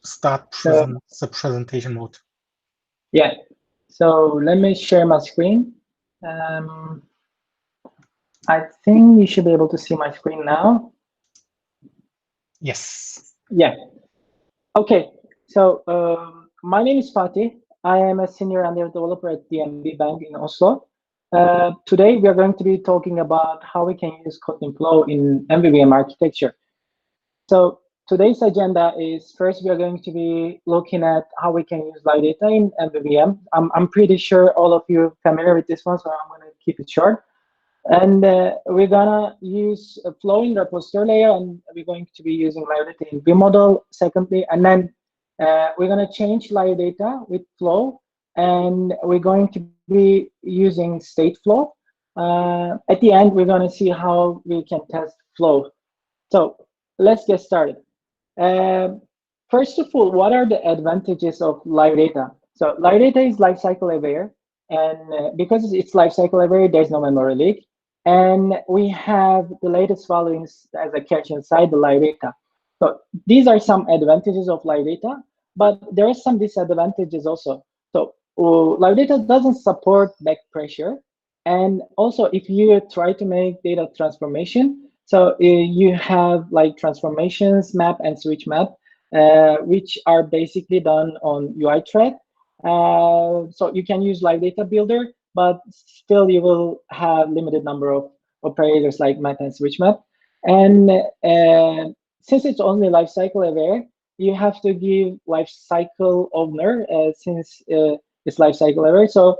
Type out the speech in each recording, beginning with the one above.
start the presentation mode. Yeah, so let me share my screen. I think you should be able to see my screen now. Yes. Yeah. Okay, so my name is Fatih. I am a senior Android developer at DNB Bank in Oslo. Today, we are going to be talking about how we can use Kotlin Flow in MVVM architecture. So today's agenda is first, we are going to be looking at how we can use live data in MVVM. I'm pretty sure all of you are familiar with this one, so I'm going to keep it short. And we're gonna use a flow in repository layer, and we're going to be using live data in vModel secondly, and then we're gonna change live data with flow, and we're going to be using state flow. At the end, we're gonna see how we can test flow. So let's get started. First of all, what are the advantages of live data? So live data is lifecycle aware, and because it's lifecycle aware, there's no memory leak. And we have the latest values as a cache inside the live data. So these are some advantages of live data, but there are some disadvantages also. So live data doesn't support back pressure. And also, if you try to make data transformation, so you have like transformations map and switch map, which are basically done on UI thread. So you can use live data builder, but still you will have limited number of operators like map and switch map. And since it's only lifecycle aware, you have to give lifecycle owner since it's lifecycle aware. So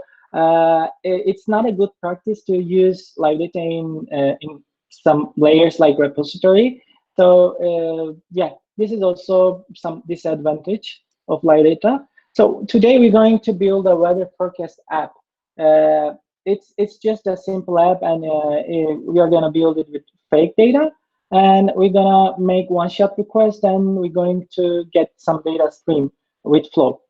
it's not a good practice to use live data in some layers like repository. So yeah, this is also some disadvantage of live data. So today we're going to build a weather forecast app. It's just a simple app, and we are gonna build it with fake data, and we're gonna make one-shot request, and we're going to get some data stream with Flow.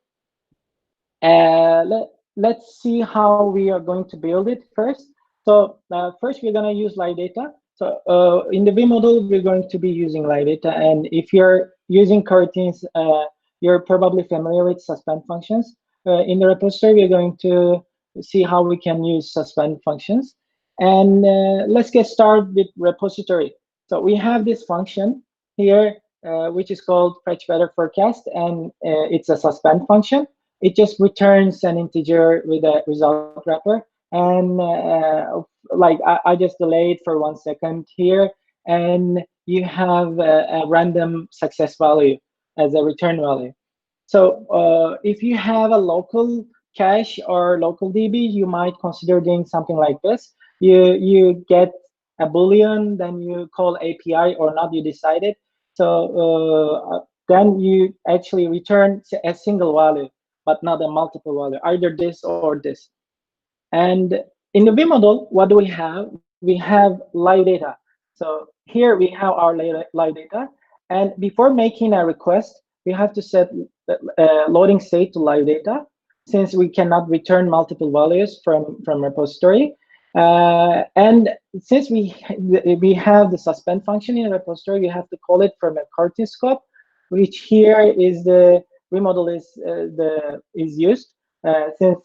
Let's see how we are going to build it first. So first, we're gonna use live data. So in the vModel, we're going to be using live data, and if you're using coroutines, you're probably familiar with suspend functions. In the repository, we're going to see how we can use suspend functions. And let's get started with repository. So we have this function here, which is called fetch weather forecast, and it's a suspend function. It just returns an integer with a result wrapper. And like I just delayed for 1 second here, and you have a random success value as a return value. So if you have a local cache or local DB, you might consider doing something like this. You get a Boolean, then you call API or not, you decide it. So then you actually return a single value, but not a multiple value, either this or this. And in the vModel, what do we have? We have live data. So here we have our live data. And before making a request, we have to set loading state to live data, since we cannot return multiple values from repository. And since we have the suspend function in a repository, we have to call it from a coroutine scope, which here is the vModel is used. Since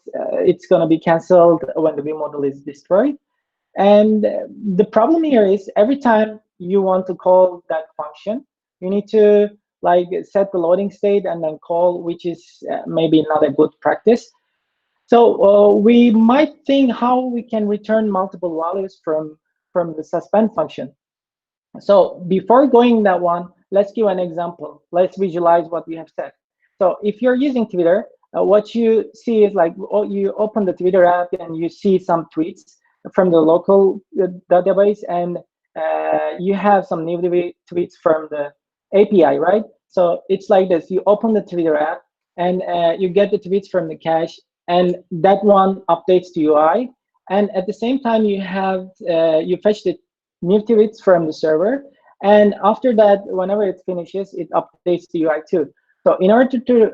it's going to be canceled when the vModel is destroyed. And the problem here is every time you want to call that function, you need to like set the loading state and then call, which is maybe not a good practice. So we might think how we can return multiple values from the suspend function. So before going that one, let's give an example. Let's visualize what we have said. So if you're using Twitter, what you see is like you open the Twitter app and you see some tweets from the local database, and you have some new tweets from the API, right? So it's like this: you open the Twitter app and you get the tweets from the cache, and that one updates to UI. And at the same time, you have you fetch the new tweets from the server, and after that, whenever it finishes, it updates to UI too. So in order to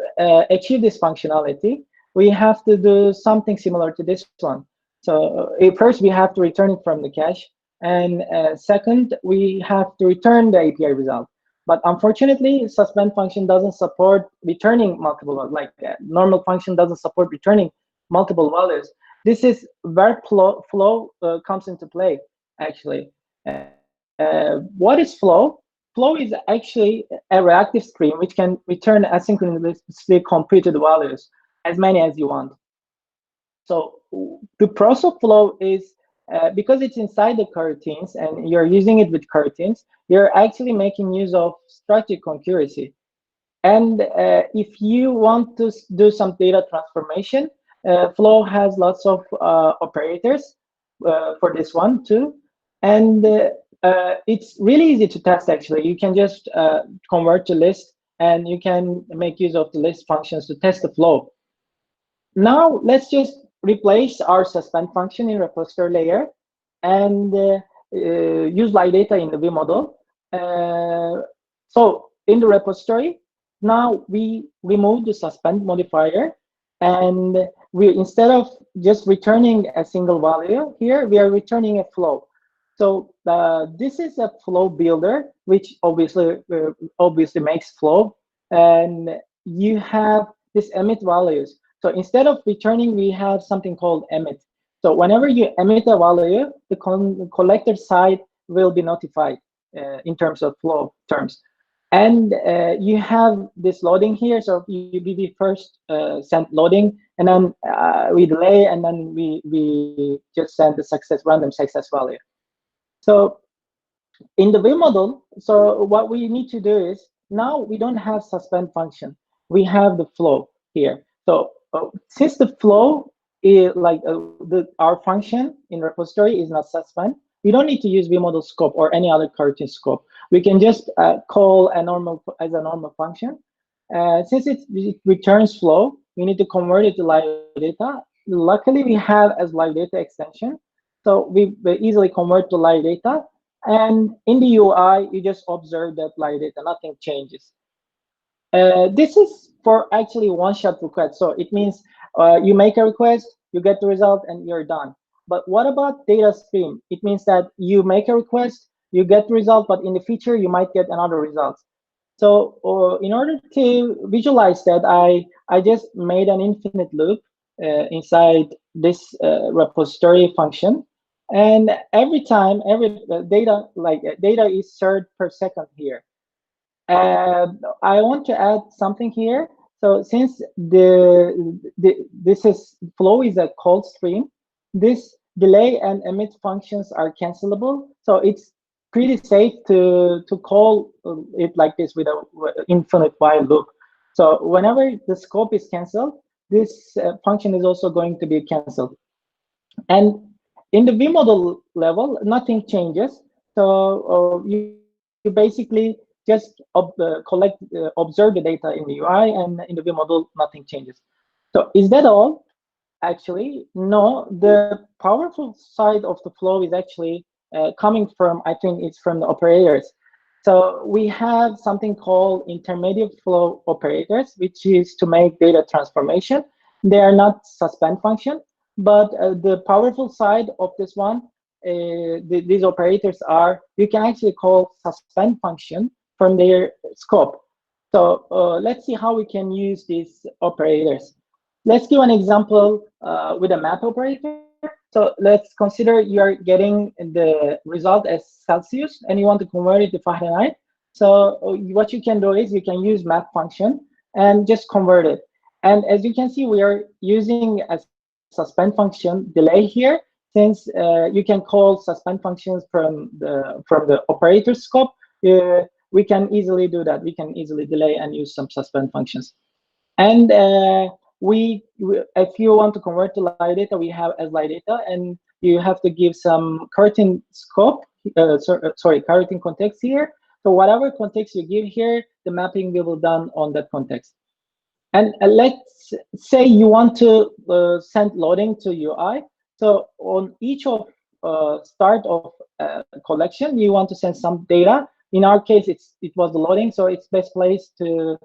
achieve this functionality, we have to do something similar to this one. So first, we have to return it from the cache. And second, we have to return the API result. But unfortunately, suspend function doesn't support returning multiple, like normal function doesn't support returning multiple values. This is where flow comes into play, actually. What is flow? Flow is actually a reactive stream which can return asynchronously computed values, as many as you want. So the process of flow is, because it's inside the coroutines and you're using it with coroutines, you're actually making use of structured concurrency. And if you want to do some data transformation, Flow has lots of operators for this one too. And it's really easy to test, actually. You can just convert to list, and you can make use of the list functions to test the flow. Now, let's just replace our suspend function in repository layer and use live data in the vModel. So in the repository, now we remove the suspend modifier, and we, instead of just returning a single value here, we are returning a flow. So this is a flow builder, which obviously makes flow, and you have this emit values. So instead of returning, we have something called emit. So whenever you emit a value, the collector side will be notified in terms of flow terms. And you have this loading here. So we first send loading, and then we delay, and then we just send the random success value. So in the vModel, so what we need to do is, now we don't have suspend function. We have the flow here. So since the flow is like our function in repository is not suspend, we don't need to use vModel scope or any other coroutine scope. We can just call a normal function. Since it returns flow, we need to convert it to live data. Luckily, we have as live data extension, so we easily convert to live data. And in the UI, you just observe that live data, nothing changes. This is for actually one-shot request. So it means you make a request, you get the result, and you're done. But what about data stream? It means that you make a request, you get the result, but in the future, you might get another result. So in order to visualize that, I just made an infinite loop inside this repository function. And every time, every data is served per second here. I want to add something here. So since this is flow is a cold stream, this delay and emit functions are cancelable. So it's pretty safe to call it like this with an infinite while loop. So whenever the scope is canceled, this function is also going to be canceled. And in the vModel level, nothing changes. So you basically just observe the data in the UI, and in the vModel, nothing changes. So is that all? Actually, no. The powerful side of the flow is actually coming from, I think it's from the operators. So we have something called intermediate flow operators, which is to make data transformation. They are not suspend function, but the powerful side of this one, these operators are, you can actually call suspend function from their scope. So let's see how we can use these operators. Let's give an example with a map operator. So let's consider you're getting the result as Celsius and you want to convert it to Fahrenheit. So what you can do is you can use map function and just convert it. And as you can see, we are using a suspend function delay here, since you can call suspend functions from the operator scope. We can easily do that. We can easily delay and use some suspend functions. And if you want to convert to live data, we have as live data, and you have to give some coroutine scope, coroutine context here. So whatever context you give here, the mapping will be done on that context. And let's say you want to send loading to UI. So on each of start of collection, you want to send some data. In our case, it was the loading, so it's best place to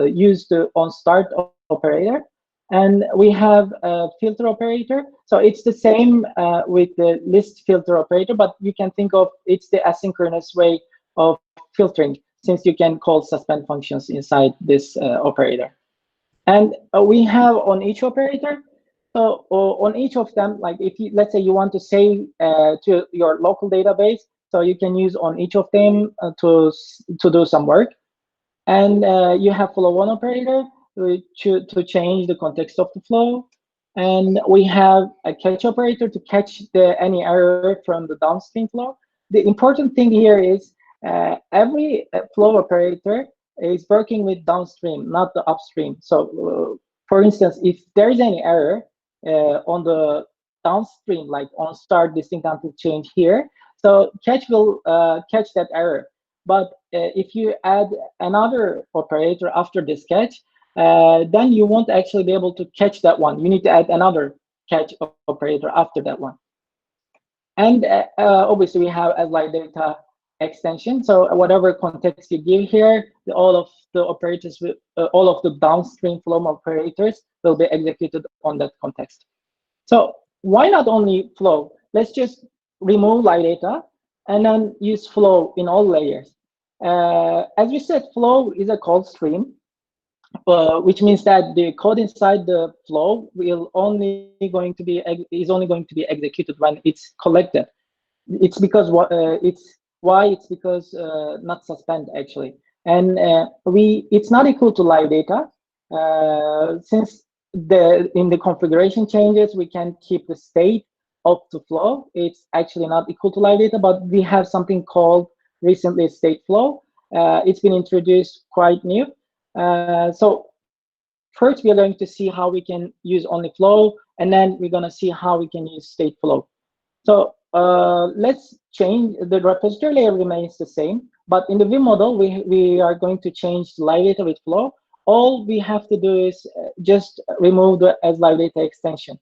use the on start operator. And we have a filter operator. So it's the same with the list filter operator, but you can think of it's the asynchronous way of filtering. since you can call suspend functions inside this operator. And we have on each operator, so on each of them, like if you, let's say you want to save to your local database, so you can use on each of them to do some work. And you have flow one operator to change the context of the flow. And we have a catch operator to catch any error from the downstream flow. The important thing here is every flow operator is working with downstream, not the upstream. So for instance, if there is any error on the downstream, like on start distinct until change here, so catch will catch that error. But if you add another operator after this catch, then you won't actually be able to catch that one. You need to add another catch operator after that one. And obviously, we have as live data extension. So whatever context you give here, all of the operators, all of the downstream flow operators will be executed on that context. So why not only flow? Let's just remove live data and then use flow in all layers. As we said, flow is a code stream, which means that the code inside the flow will only going to be executed when it's collected. It's because it's because not suspend actually, and it's not equal to live data since in the configuration changes we can keep the state of the flow. It's actually not equal to live data, but we have something called recently state flow. It's been introduced quite new. So first we are going to see how we can use only flow, and then we're going to see how we can use state flow. So let's change the repository layer remains the same, but in the Vim model we are going to change live data with flow. All we have to do is just remove the as live data extension.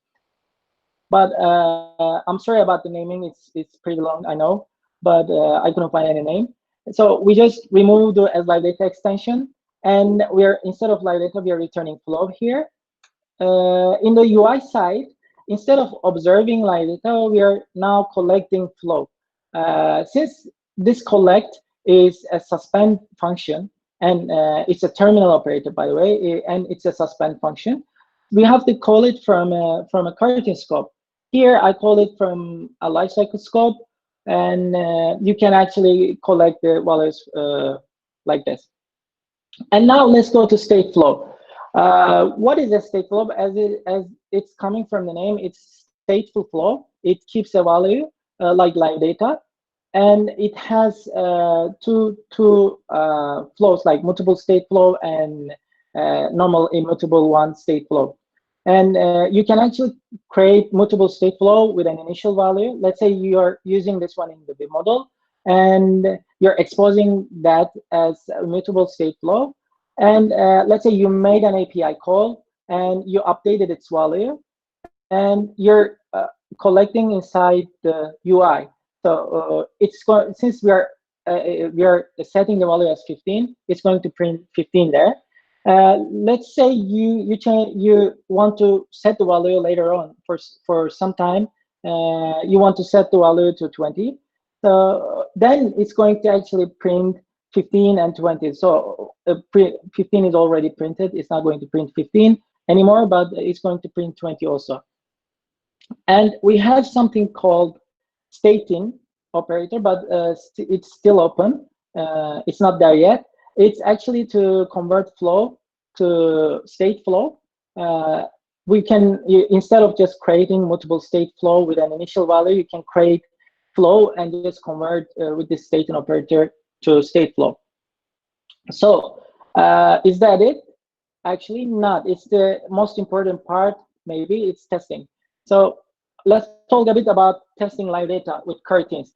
But I'm sorry about the naming, it's pretty long, I know, but I couldn't find any name. So we just remove the as live data extension, and instead of live data, we are returning flow here. In the UI side, instead of observing live data, we are now collecting flow. Since this collect is a suspend function, and it's a terminal operator, by the way, and it's a suspend function, we have to call it from a coroutine scope. Here, I call it from a lifecycle scope, and you can actually collect the values like this. And now let's go to state flow. What is a state flow? As it's coming from the name, it's stateful flow. It keeps a value like live data, and it has two flows, like mutable state flow and normal immutable one state flow. And you can actually create mutable state flow with an initial value. Let's say you are using this one in the Vim model, and you're exposing that as a mutable state flow. And let's say you made an API call and you updated its value, and you're collecting inside the UI. So since we are setting the value as 15, it's going to print 15 there. Let's say you want to set the value later on for some time. You want to set the value to 20. So then it's going to actually print 15 and 20. So 15 is already printed. It's not going to print 15 anymore, but it's going to print 20 also. And we have something called stating operator, but it's still open. It's not there yet. It's actually to convert flow to state flow. We can, instead of just creating multiple state flow with an initial value, you can create flow and just convert with this stating operator to state flow. So is that it? Actually not. It's the most important part, maybe, it's testing. So let's talk a bit about testing live data with coroutines.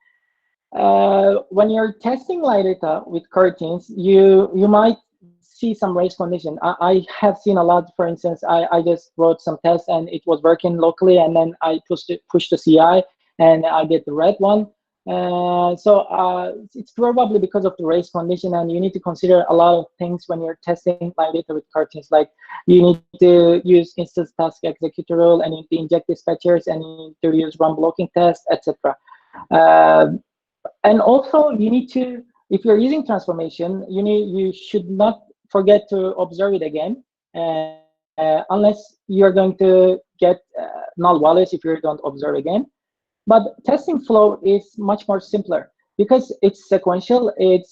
When you're testing live data with coroutines, you might see some race condition. I have seen a lot. For instance, I just wrote some tests and it was working locally, and then I pushed the CI and I get the red one. So it's probably because of the race condition, and you need to consider a lot of things when you're testing live data with coroutines. Like you need to use instance task executor rule, and you need to inject dispatchers, and you need to use run blocking test, etc. And also you need to if you're using transformation, you should not forget to observe it again, unless you're going to get null values if you don't observe again. But testing flow is much more simpler because it's sequential. It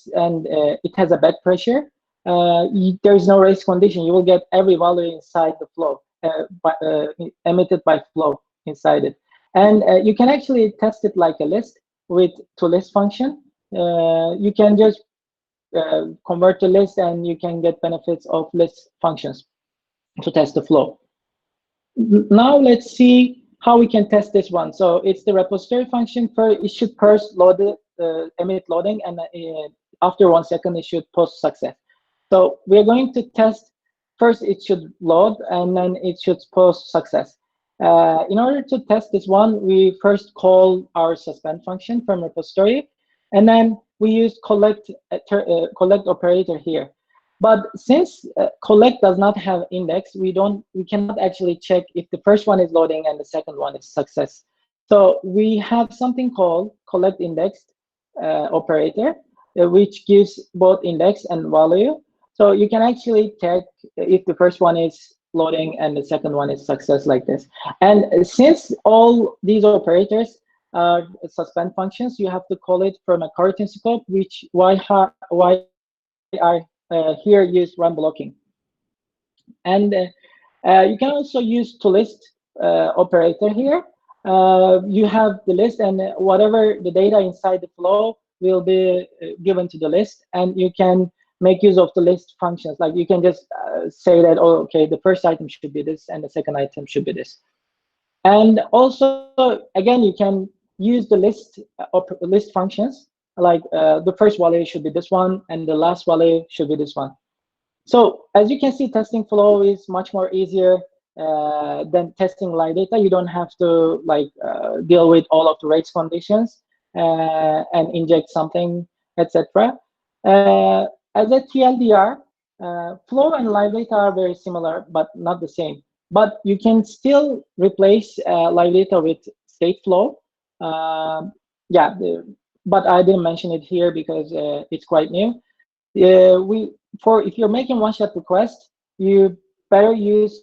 has a back pressure. There is no race condition. You will get every value inside the flow, emitted by flow inside it. And you can actually test it like a list with toList function. You can just convert to list, and you can get benefits of list functions to test the flow. Now let's see how we can test this one. So it's the repository function. It should first load it, emit loading, and after 1 second, it should post success. So we're going to test first. It should load, and then it should post success. In order to test this one, we first call our suspend function from repository, and then we use collect operator here. But since collect does not have index, we cannot actually check if the first one is loading and the second one is success. So we have something called collect indexed operator, which gives both index and value. So you can actually check if the first one is loading and the second one is success, like this. And since all these operators are suspend functions, you have to call it from a coroutine scope, which why I here use run blocking. And you can also use toList operator here. You have the list, and whatever the data inside the flow will be given to the list, and you can make use of the list functions. Like you can just say that, oh, okay, the first item should be this, and the second item should be this. And also, again, you can use the list functions, like the first value should be this one, and the last value should be this one. So as you can see, testing flow is much more easier than testing live data. You don't have to deal with all of the race conditions and inject something, etc. As a TLDR, flow and live data are very similar, but not the same. But you can still replace live data with state flow. But I didn't mention it here because it's quite new. If you're making one-shot request, you better use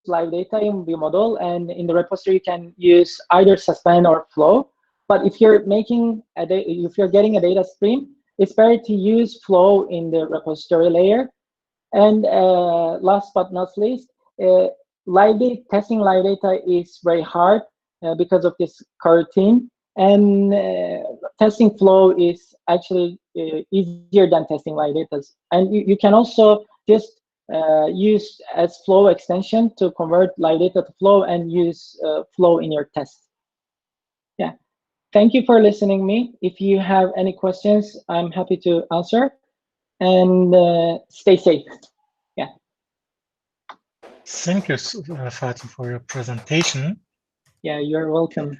live data in vModel, and in the repository you can use either suspend or flow. But if you're getting a data stream, it's better to use flow in the repository layer. And last but not least, testing live data is very hard because of this coroutine. And testing flow is actually easier than testing live data. And you can also just use as flow extension to convert live data to flow and use flow in your test. Yeah. Thank you for listening me. If you have any questions, I'm happy to answer. And stay safe. Yeah. Thank you, Fatih, for your presentation. Yeah, you're welcome.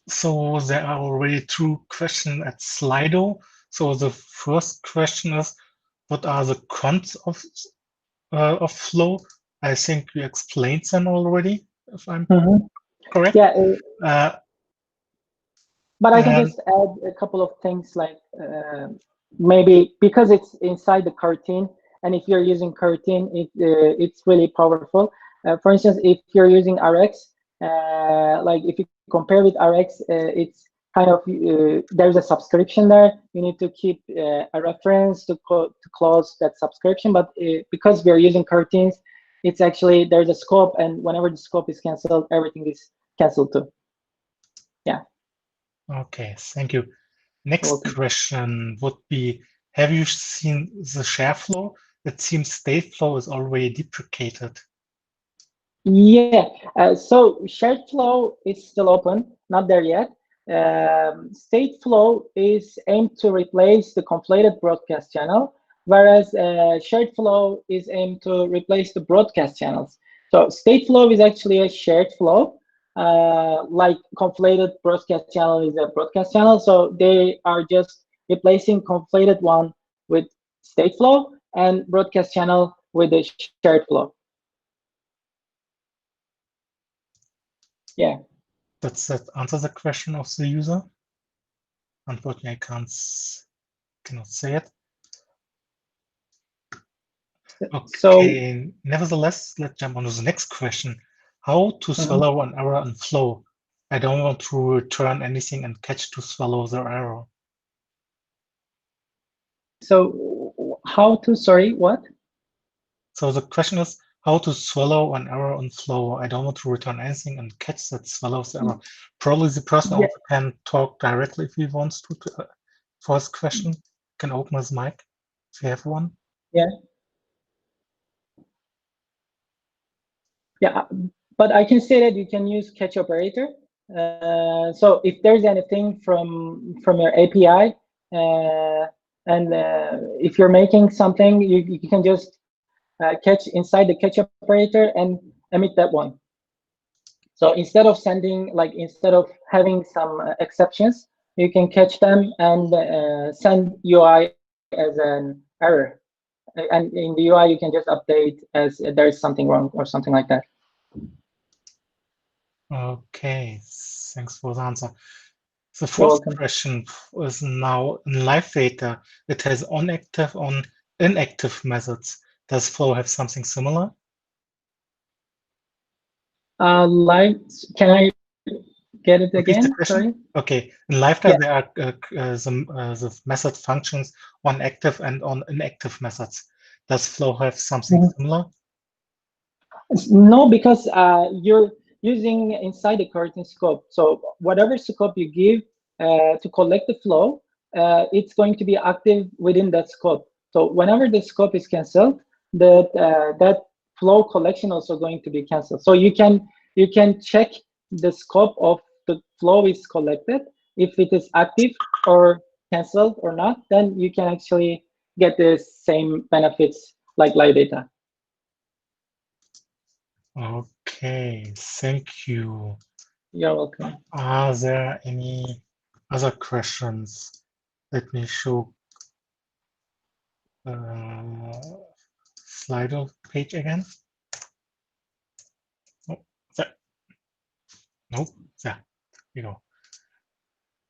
So there are already 2 questions at Slido. So the first question is, what are the cons of flow? I think you explained them already, if I'm correct. Yeah. But I can just add a couple of things, like maybe because it's inside the coroutine, and if you're using coroutine, it's really powerful. For instance, if you're using RX, like if you compare with RX, it's kind of there's a subscription there. You need to keep a reference to close that subscription. But because we're using coroutines, it's actually there's a scope, and whenever the scope is canceled, everything is canceled too. Yeah. Okay, thank you. Next question would be, have you seen the share flow? It seems state flow is already deprecated. Yeah, so shared flow is still open, not there yet. State flow is aimed to replace the conflated broadcast channel, whereas shared flow is aimed to replace the broadcast channels. So state flow is actually a shared flow, like conflated broadcast channel is a broadcast channel. So they are just replacing conflated one with state flow and broadcast channel with the shared flow. Yeah. Does that answer the question of the user? Unfortunately, I can't cannot say it. So Okay, nevertheless, let's jump on to the next question. How to swallow an error in flow? I don't want to return anything and catch to swallow the error. so how to, sorry, what? So the question is how to swallow an error in flow. I don't want to return anything and catch that swallows the error. Probably the person Yeah. also can talk directly if he wants to for his question. Can open his mic if you have one. Yeah. Yeah, but I can say that you can use catch operator. So if there's anything from your API, and if you're making something, you can just catch inside the catch operator and emit that one. So instead of sending, like instead of having some exceptions, you can catch them and send UI as an error. And in the UI, you can just update as there's something wrong or something like that. Okay, thanks for the answer. The You're first welcome. question is now in live data. It has on-active, on inactive methods. Does Flow have something similar? Like, can I get it Repeat the again? question. Sorry. Okay, in live Yeah. data there are the method functions on active and on inactive methods. Does Flow have something similar? No, because you're using inside the coroutine scope. So whatever scope you give to collect the flow, it's going to be active within that scope. So whenever the scope is canceled, that flow collection also going to be canceled. So you can check the scope of the flow is collected. If it is active or canceled or not, then you can actually get the same benefits like live data. Okay, thank you. You're welcome. Are there any other questions? Let me show Slido page again. Oh, there. Nope, there we go.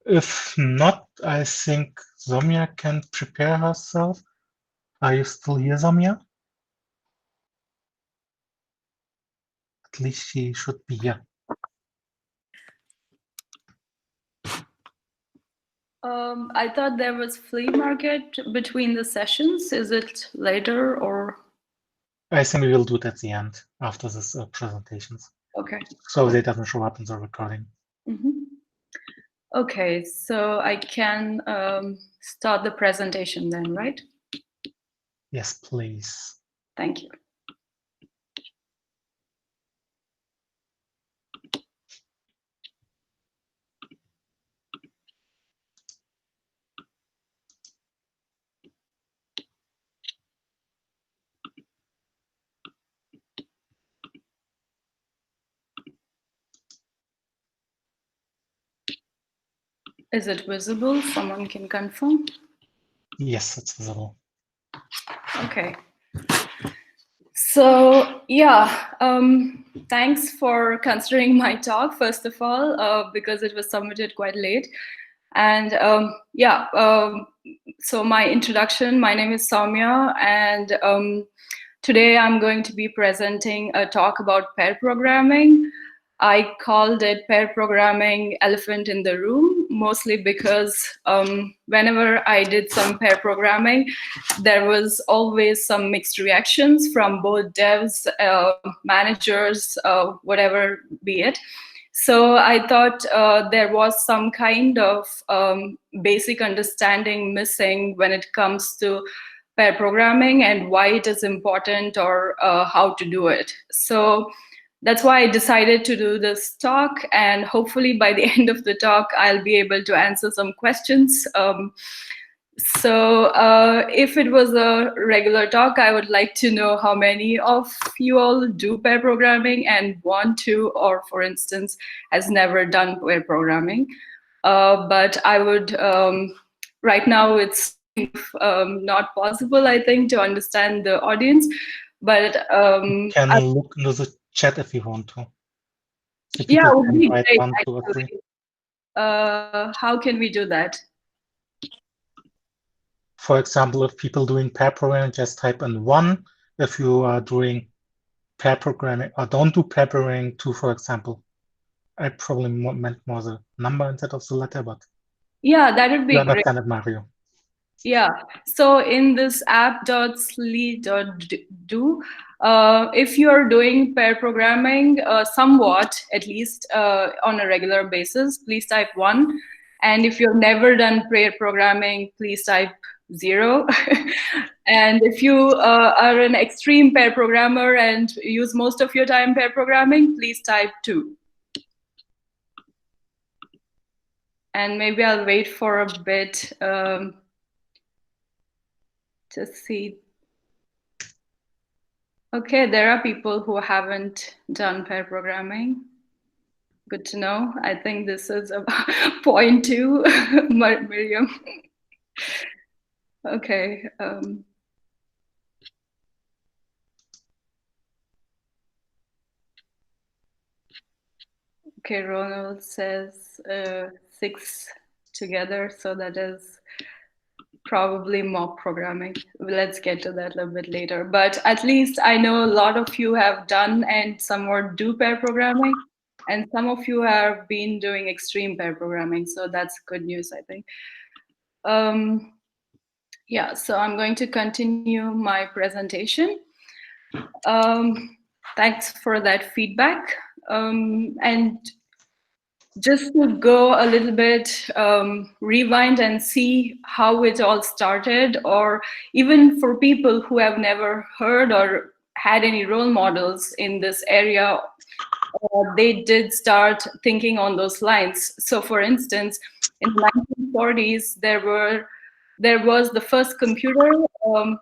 If not, I think Somya can prepare herself. Are you still here, Somya? At least she should be here. I thought there was flea market between the sessions. Is it later or? I think we will do it at the end after this presentations. Okay. So they doesn't show up in the recording. Okay, so I can start the presentation then, right? Yes, please. Thank you. Is it visible? Someone can confirm? Yes, it's visible. Okay. So yeah, thanks for considering my talk, first of all, because it was submitted quite late. And so my introduction, my name is Soumya, and today I'm going to be presenting a talk about pair programming. I called it pair programming elephant in the room, mostly because whenever I did some pair programming, there was always some mixed reactions from both devs, managers, whatever be it. So I thought there was some kind of basic understanding missing when it comes to pair programming and why it is important or how to do it. So that's why I decided to do this talk, and hopefully by the end of the talk, I'll be able to answer some questions. So if it was a regular talk, I would like to know how many of you all do pair programming and want to, or for instance, has never done pair programming. But I would, right now it's not possible, I think, to understand the audience. But You can look into the chat if you want to. So yeah, people would can be write great, 1, 2, or 3. actually. How can we do that? for example, if people doing pair programming, just type in 1. If you are doing pair programming or don't do pair programming, 2, for example. I probably meant more the number instead of the letter, but yeah, that would be you great. understand it, Mario. Yeah, so in this app.sli.do, if you are doing pair programming somewhat, at least on a regular basis, please type 1. And if you've never done pair programming, please type 0. And if you are an extreme pair programmer and use most of your time pair programming, please type 2. And maybe I'll wait for a bit to see. Okay, there are people who haven't done pair programming. Good to know. I think this is a point 2, Miriam. Okay. Okay, Ronald says 6 together, so that is probably mock programming. Let's get to that a little bit later. But at least I know a lot of you have done and somewhat do pair programming, and some of you have been doing extreme pair programming. So that's good news, I think. Yeah, so I'm going to continue my presentation. Thanks for that feedback. And just to go a little bit, rewind and see how it all started, or even for people who have never heard or had any role models in this area, they did start thinking on those lines. So for instance, in the 1940s, there was the first computer,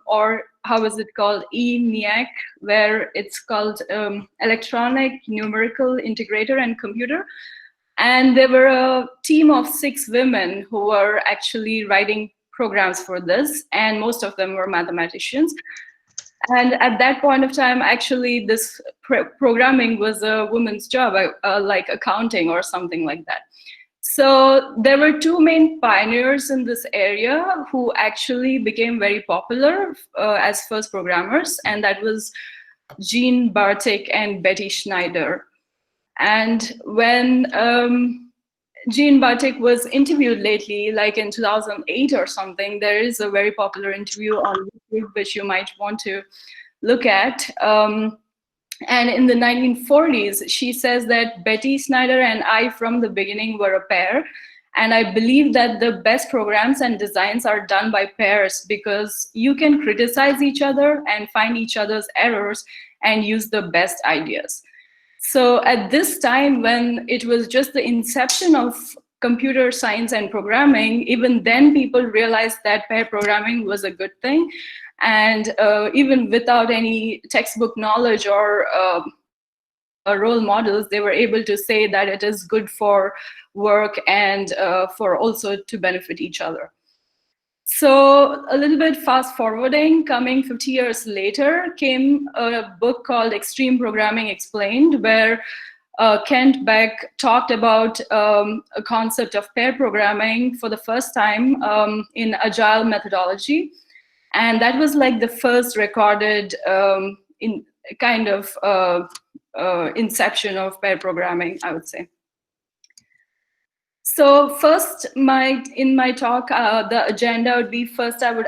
or how is it called, ENIAC, where it's called Electronic Numerical Integrator and Computer. And there were a team of 6 women who were actually writing programs for this, and most of them were mathematicians. And at that point of time, actually, this programming was a woman's job, like accounting or something like that. So there were 2 main pioneers in this area who actually became very popular as first programmers, and that was Jean Bartik and Betty Schneider. And when Jean Bartik was interviewed lately, like in 2008 or something, there is a very popular interview on YouTube, which you might want to look at. And in the 1940s, she says that Betty Schneider and I from the beginning were a pair. And I believe that the best programs and designs are done by pairs, because you can criticize each other and find each other's errors and use the best ideas. So at this time, when it was just the inception of computer science and programming, even then people realized that pair programming was a good thing. And even without any textbook knowledge or role models, they were able to say that it is good for work and for also to benefit each other. So a little bit fast forwarding, coming 50 years later, came a book called Extreme Programming Explained, where Kent Beck talked about a concept of pair programming for the first time in agile methodology. And that was like the first recorded inception of pair programming, I would say. So first, in my talk, the agenda would be, first I would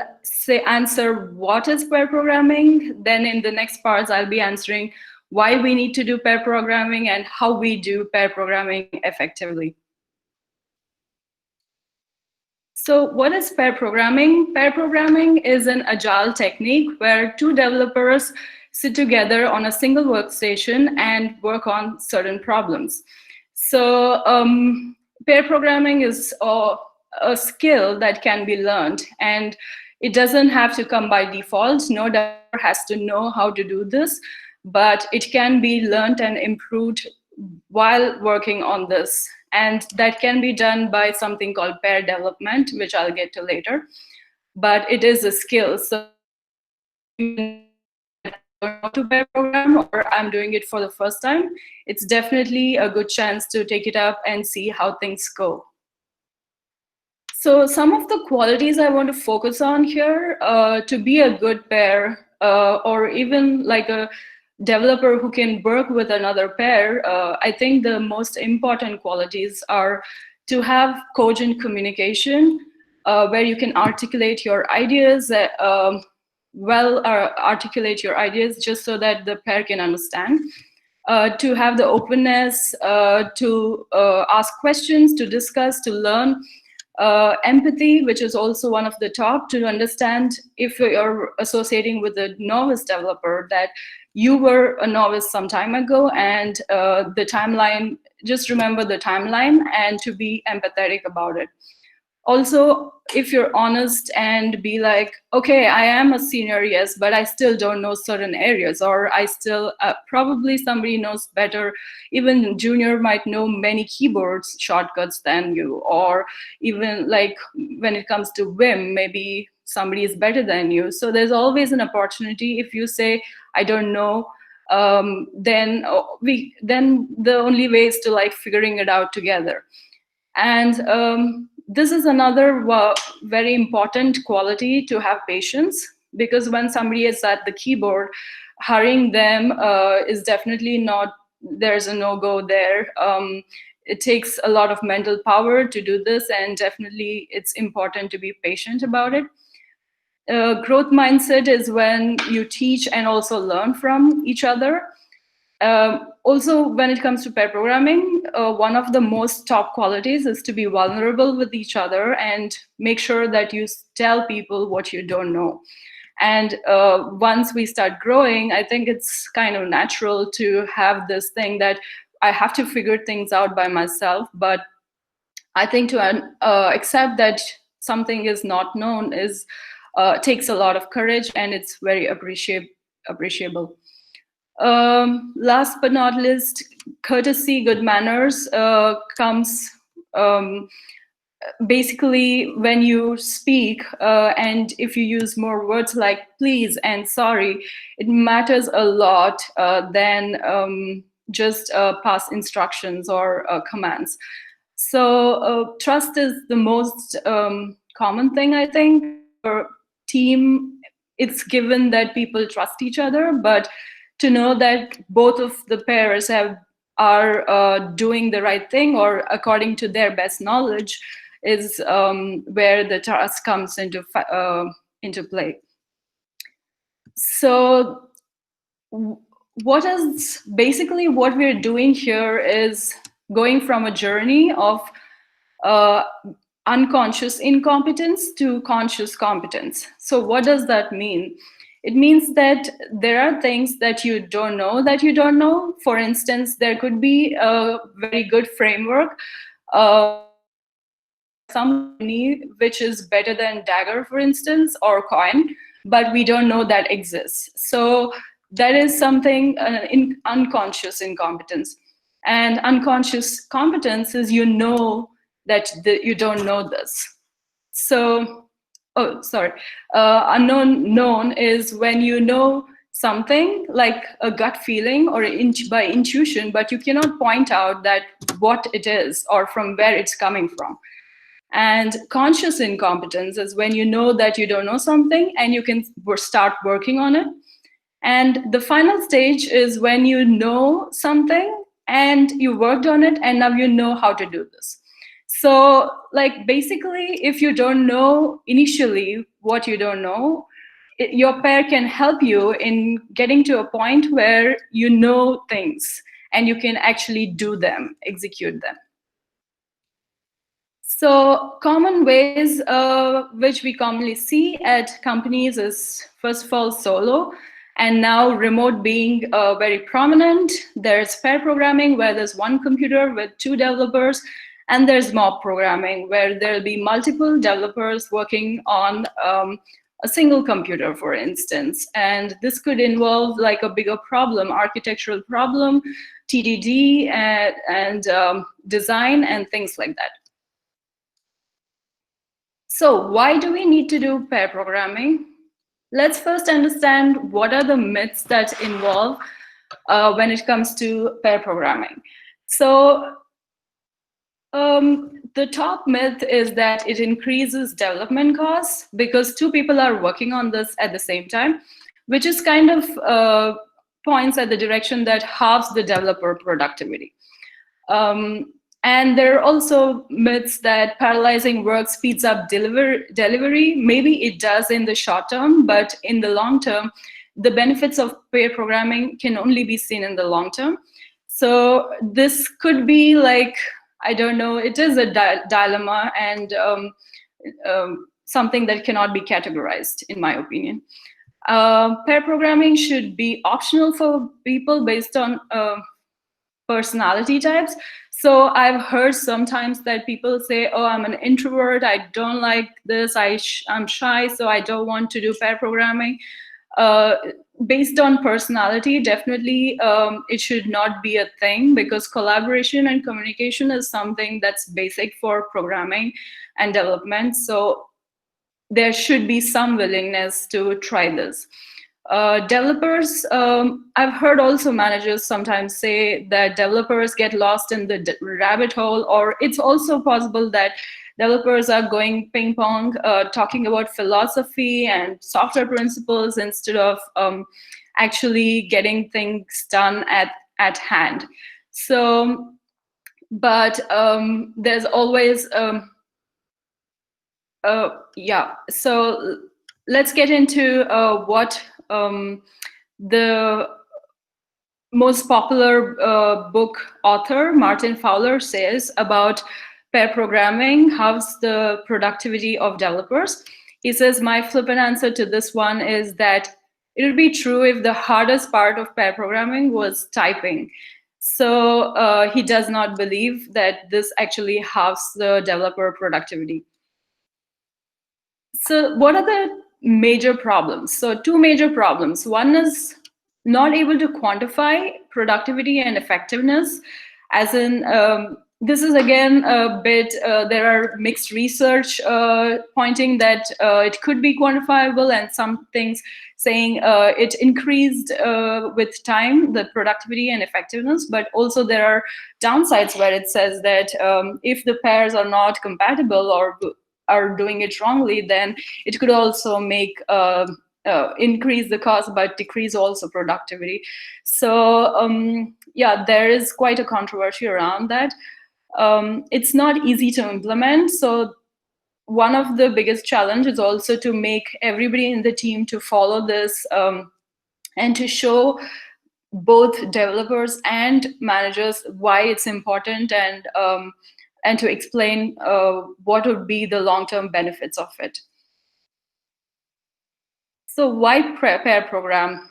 answer what is pair programming. Then in the next parts, I'll be answering why we need to do pair programming and how we do pair programming effectively. So what is pair programming? Pair programming is an agile technique where 2 developers sit together on a single workstation and work on certain problems. So pair programming is a skill that can be learned, and it doesn't have to come by default. No developer has to know how to do this, but it can be learned and improved while working on this. And that can be done by something called pair development, which I'll get to later. But it is a skill. So to pair program, or I'm doing it for the first time, it's definitely a good chance to take it up and see how things go. So some of the qualities I want to focus on here to be a good pair, or even like a developer who can work with another pair, I think the most important qualities are to have cogent communication, where you can articulate your ideas, articulate your ideas just so that the pair can understand. To have the openness to ask questions, to discuss, to learn. Empathy, which is also one of the top, to understand if you're associating with a novice developer that you were a novice some time ago, and the timeline, just remember the timeline and to be empathetic about it. Also, if you're honest and be like, okay, I am a senior, yes, but I still don't know certain areas, or I still, probably somebody knows better, even junior might know many keyboards shortcuts than you, or even like when it comes to Vim, maybe somebody is better than you. So there's always an opportunity. If you say, I don't know, then the only way is to like figuring it out together. And this is another very important quality, to have patience, because when somebody is at the keyboard, hurrying them is definitely not, there's a no-go there. It takes a lot of mental power to do this, and definitely it's important to be patient about it. Growth mindset is when you teach and also learn from each other. Also, when it comes to pair programming, one of the most top qualities is to be vulnerable with each other and make sure that you tell people what you don't know. And once we start growing, I think it's kind of natural to have this thing that I have to figure things out by myself. But I think to accept that something is not known takes a lot of courage, and it's very appreciable. Last but not least, courtesy, good manners comes basically when you speak, and if you use more words like please and sorry, it matters a lot than just pass instructions or commands. So trust is the most common thing, I think. For team, it's given that people trust each other, but to know that both of the pairs are doing the right thing, or according to their best knowledge, is where the trust comes into play. So what we're doing here is going from a journey of unconscious incompetence to conscious competence. So what does that mean? It means that there are things that you don't know. For instance, there could be a very good framework, some company which is better than Dagger, for instance, or Coin, but we don't know that exists. So that is something in unconscious incompetence. And unconscious competence is that you don't know this. So, unknown known is when you know something like a gut feeling or by intuition, but you cannot point out that what it is or from where it's coming from. And conscious incompetence is when you know that you don't know something and you can start working on it. And the final stage is when you know something and you worked on it and now you know how to do this. So like basically, if you don't know initially what you don't know, your pair can help you in getting to a point where you know things and you can actually do them, execute them. So common ways which we commonly see at companies is, first of all, solo, and now remote being very prominent. There's pair programming where there's one computer with two developers, and there's mob programming where there'll be multiple developers working on a single computer, for instance. And this could involve like a bigger problem, architectural problem, TDD, and design and things like that. So why do we need to do pair programming? Let's first understand what are the myths that involve when it comes to pair programming. So The top myth is that it increases development costs because two people are working on this at the same time, which is kind of points at the direction that halves the developer productivity. And there are also myths that parallelizing work speeds up delivery. Maybe it does in the short term, but in the long term, the benefits of pair programming can only be seen in the long term. So this could be like, I don't know, it is a dilemma and something that cannot be categorized, in my opinion. Pair programming should be optional for people based on personality types. So I've heard sometimes that people say, oh, I'm an introvert, I don't like this, I'm shy, so I don't want to do pair programming. Based on personality, definitely it should not be a thing, because collaboration and communication is something that's basic for programming and development. So there should be some willingness to try this. Developers, I've heard also managers sometimes say that developers get lost in the rabbit hole, or it's also possible that developers are going ping pong, talking about philosophy and software principles instead of actually getting things done at hand. So, but there's always, yeah, so let's get into what the most popular book author, Martin Fowler, says about pair programming, how's the productivity of developers. He says, my flippant answer to this one is that it would be true if the hardest part of pair programming was typing. So he does not believe that this actually halves the developer productivity. So what are the major problems? So two major problems. One is not able to quantify productivity and effectiveness, as in, this is again a bit, there are mixed research pointing that it could be quantifiable, and some things saying it increased with time, the productivity and effectiveness, but also there are downsides where it says that if the pairs are not compatible or are doing it wrongly, then it could also make increase the cost but decrease also productivity. So yeah, there is quite a controversy around that. It's not easy to implement. So one of the biggest challenges is also to make everybody in the team to follow this and to show both developers and managers why it's important, and to explain what would be the long-term benefits of it. So why pair program?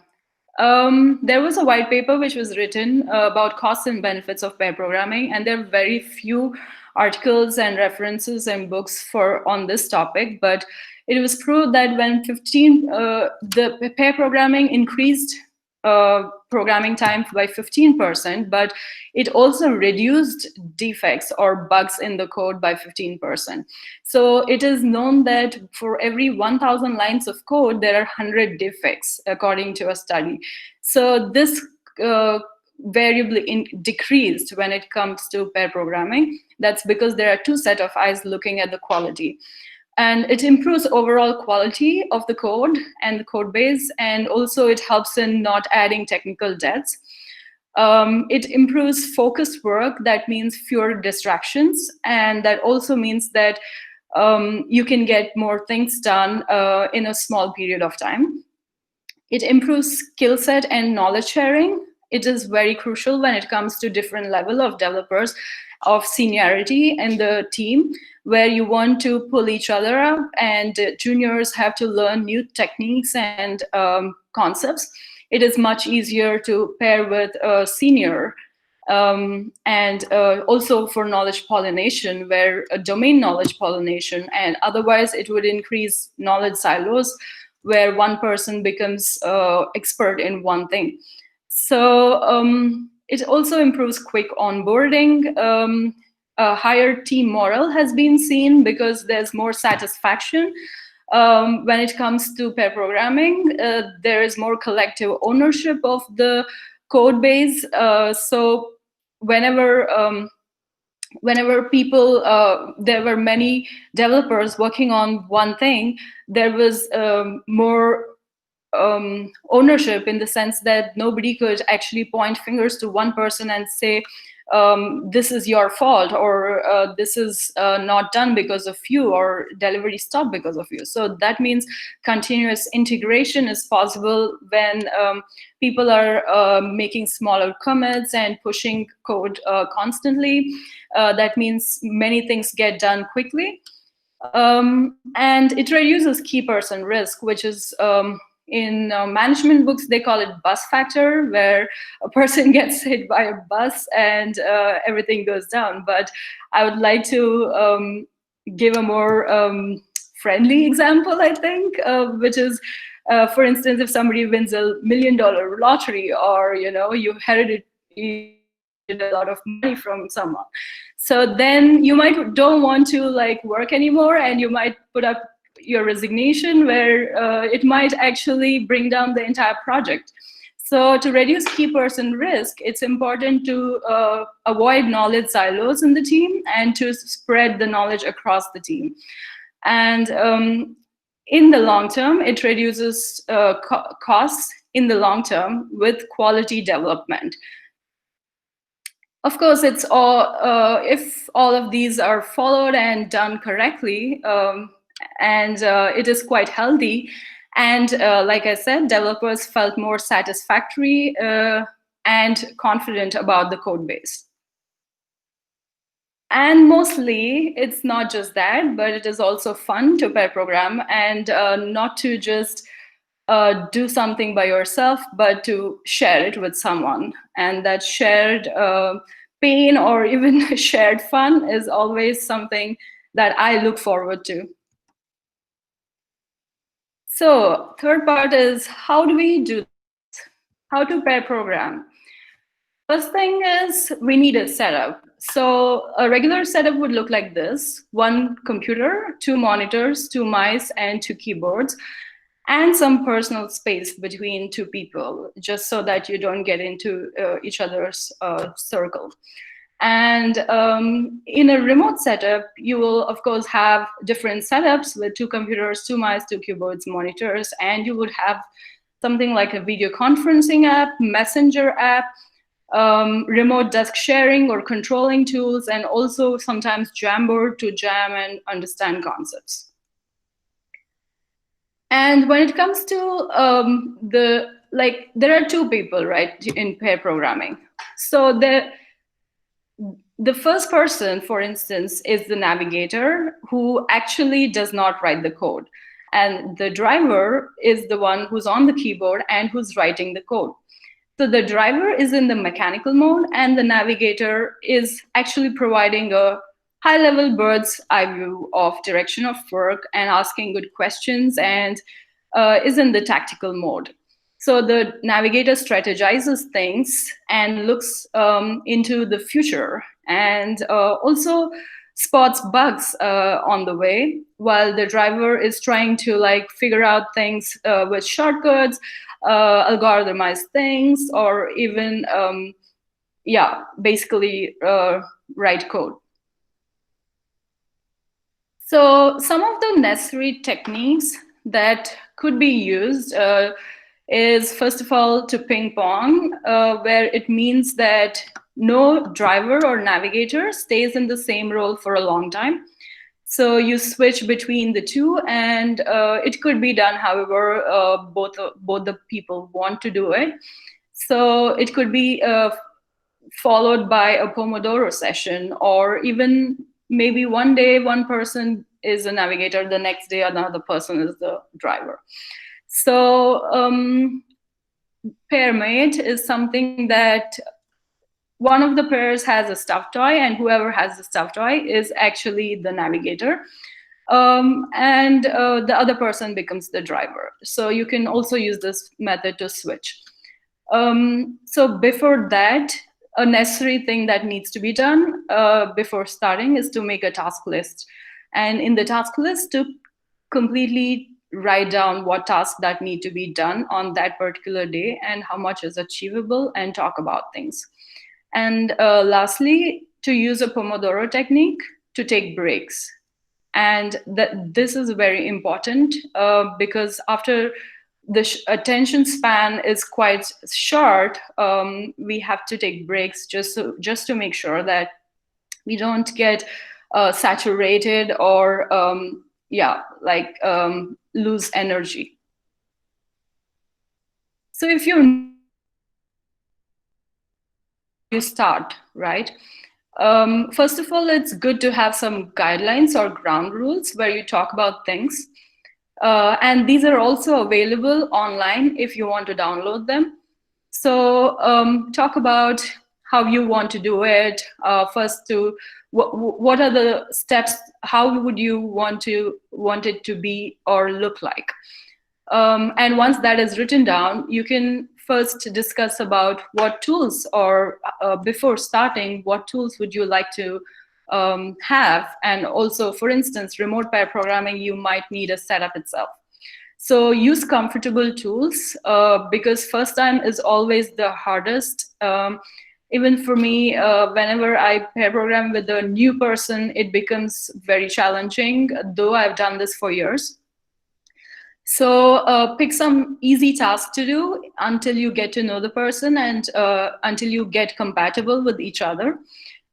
There was a white paper which was written about costs and benefits of pair programming, and there are very few articles and references and books on this topic, but it was proved that when the pair programming increased programming time by 15%, but it also reduced defects or bugs in the code by 15%. So it is known that for every 1,000 lines of code, there are 100 defects, according to a study. So this variably decreased when it comes to pair programming. That's because there are two sets of eyes looking at the quality. And it improves overall quality of the code and the code base, and also it helps in not adding technical debts. It improves focused work, that means fewer distractions, and that also means that you can get more things done in a small period of time. It improves skill set and knowledge sharing. It is very crucial when it comes to different level of developers of seniority in the team, where you want to pull each other up, and juniors have to learn new techniques and concepts. It is much easier to pair with a senior, and also for knowledge pollination, where domain knowledge pollination, and otherwise it would increase knowledge silos, where one person becomes expert in one thing. So it also improves quick onboarding. A higher team morale has been seen because there's more satisfaction. When it comes to pair programming, there is more collective ownership of the code base. So whenever whenever people, there were many developers working on one thing, there was more ownership, in the sense that nobody could actually point fingers to one person and say, this is your fault, or this is not done because of you, or delivery stopped because of you. So that means continuous integration is possible when people are making smaller commits and pushing code constantly. That means many things get done quickly. And it reduces key person risk, which is in management books, they call it bus factor, where a person gets hit by a bus and everything goes down. But I would like to give a more friendly example, I think, which is, for instance, if somebody wins $1 million lottery, or you inherited a lot of money from someone, so then you might don't want to like work anymore, and you might put up your resignation, where it might actually bring down the entire project. So to reduce key person risk, it's important to avoid knowledge silos in the team and to spread the knowledge across the team. And in the long term, it reduces costs in the long term with quality development. Of course, it's all if all of these are followed and done correctly, and it is quite healthy. And like I said, developers felt more satisfactory and confident about the code base. And mostly, it's not just that, but it is also fun to pair program, and not to just do something by yourself, but to share it with someone. And that shared pain, or even shared fun, is always something that I look forward to. So third part is, how do we do this? How to pair program? First thing is, we need a setup. So a regular setup would look like this: one computer, 2 monitors, 2 mice, and 2 keyboards, and some personal space between 2 people, just so that you don't get into each other's circle. And in a remote setup, you will, of course, have different setups with 2 computers, 2 mice, 2 keyboards, monitors, and you would have something like a video conferencing app, messenger app, remote desk sharing or controlling tools, and also sometimes Jamboard to jam and understand concepts. And when it comes to there are 2 people, right, in pair programming. So the first person, for instance, is the navigator, who actually does not write the code. And the driver is the one who's on the keyboard and who's writing the code. So the driver is in the mechanical mode, and the navigator is actually providing a high-level bird's eye view of direction of work and asking good questions, and is in the tactical mode. So the navigator strategizes things and looks into the future, and also spots bugs on the way, while the driver is trying to like figure out things with shortcuts, algorithmize things, or even basically write code. So some of the necessary techniques that could be used is, first of all, to ping pong, where it means that no driver or navigator stays in the same role for a long time. So you switch between the 2, and it could be done however both the people want to do it. So it could be followed by a Pomodoro session, or even maybe one day one person is a navigator, the next day another person is the driver. So pairmate is something that one of the pairs has a stuffed toy, and whoever has the stuffed toy is actually the navigator. And the other person becomes the driver. So you can also use this method to switch. So before that, a necessary thing that needs to be done before starting is to make a task list. And in the task list, to completely write down what tasks that need to be done on that particular day and how much is achievable, and talk about things. And lastly, to use a Pomodoro technique to take breaks. And this is very important because after the attention span is quite short, we have to take breaks just to make sure that we don't get saturated or lose energy. So if you start, right? First of all, it's good to have some guidelines or ground rules where you talk about things. And these are also available online if you want to download them. So talk about how you want to do it. First, what are the steps? How would you want it to be or look like? And once that is written down, you can first discuss about what tools, or before starting, what tools would you like to have. And also, for instance, remote pair programming, you might need a setup itself. So use comfortable tools because first time is always the hardest. Even for me, whenever I pair program with a new person, it becomes very challenging, though I've done this for years. So pick some easy tasks to do until you get to know the person and until you get compatible with each other.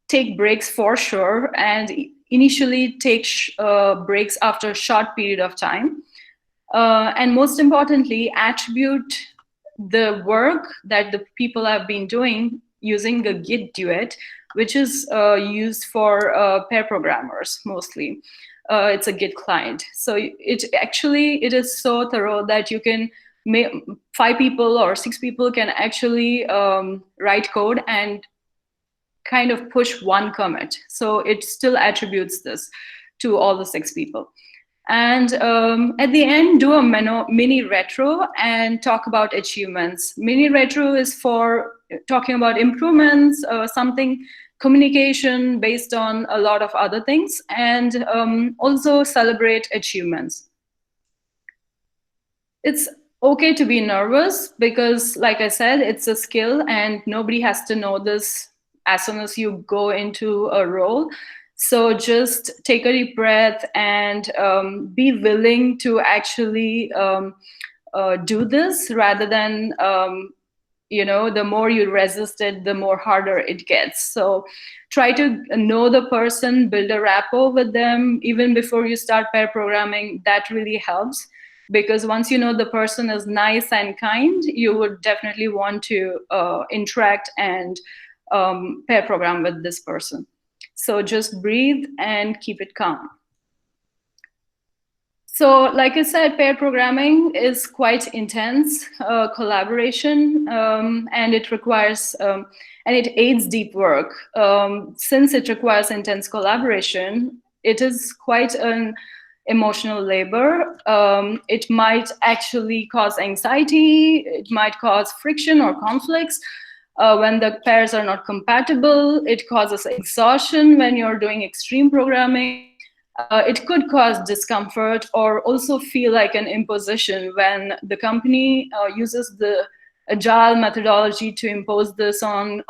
Take breaks for sure, and initially take breaks after a short period of time. And most importantly, attribute the work that the people have been doing using a Git duet, which is used for pair programmers mostly. It's a Git client. So it is so thorough that you can make 5 people or 6 people can actually write code and kind of push one commit. So it still attributes this to all the 6 people. And at the end, do a mini retro and talk about achievements. Mini retro is for talking about improvements, something communication based on a lot of other things, and also celebrate achievements. It's okay to be nervous because, like I said, it's a skill and nobody has to know this as soon as you go into a role. So just take a deep breath and be willing to actually do this rather than the more you resist it, the more harder it gets. So try to know the person, build a rapport with them even before you start pair programming. That really helps, because once you know the person is nice and kind, you would definitely want to interact and pair program with this person. So just breathe and keep it calm. So like I said, pair programming is quite intense collaboration, and it requires, and it aids deep work. Since it requires intense collaboration, it is quite an emotional labor. It might actually cause anxiety, it might cause friction or conflicts. When the pairs are not compatible, it causes exhaustion when you're doing extreme programming. It could cause discomfort or also feel like an imposition when the company uses the agile methodology to impose this on,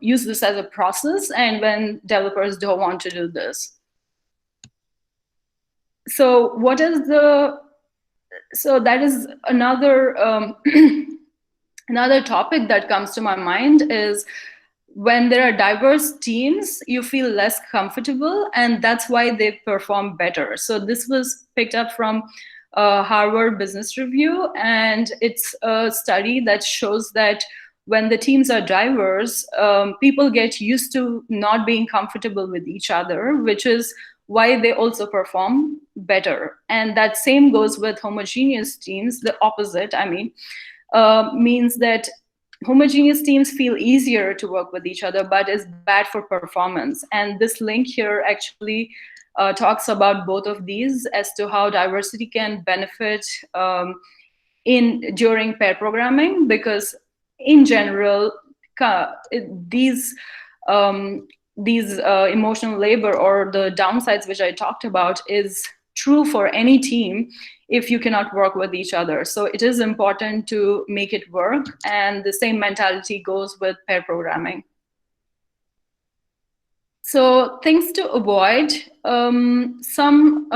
use this as a process, and when developers don't want to do this. So that is another another topic that comes to my mind is when there are diverse teams, you feel less comfortable, and that's why they perform better. So this was picked up from Harvard Business Review, and it's a study that shows that when the teams are diverse, people get used to not being comfortable with each other, which is why they also perform better. And that same goes with homogeneous teams, the opposite, means that homogeneous teams feel easier to work with each other, but is bad for performance. And this link here actually talks about both of these as to how diversity can benefit during pair programming, because in general, these emotional labor or the downsides which I talked about is true for any team if you cannot work with each other. So it is important to make it work, and the same mentality goes with pair programming. So things to avoid, some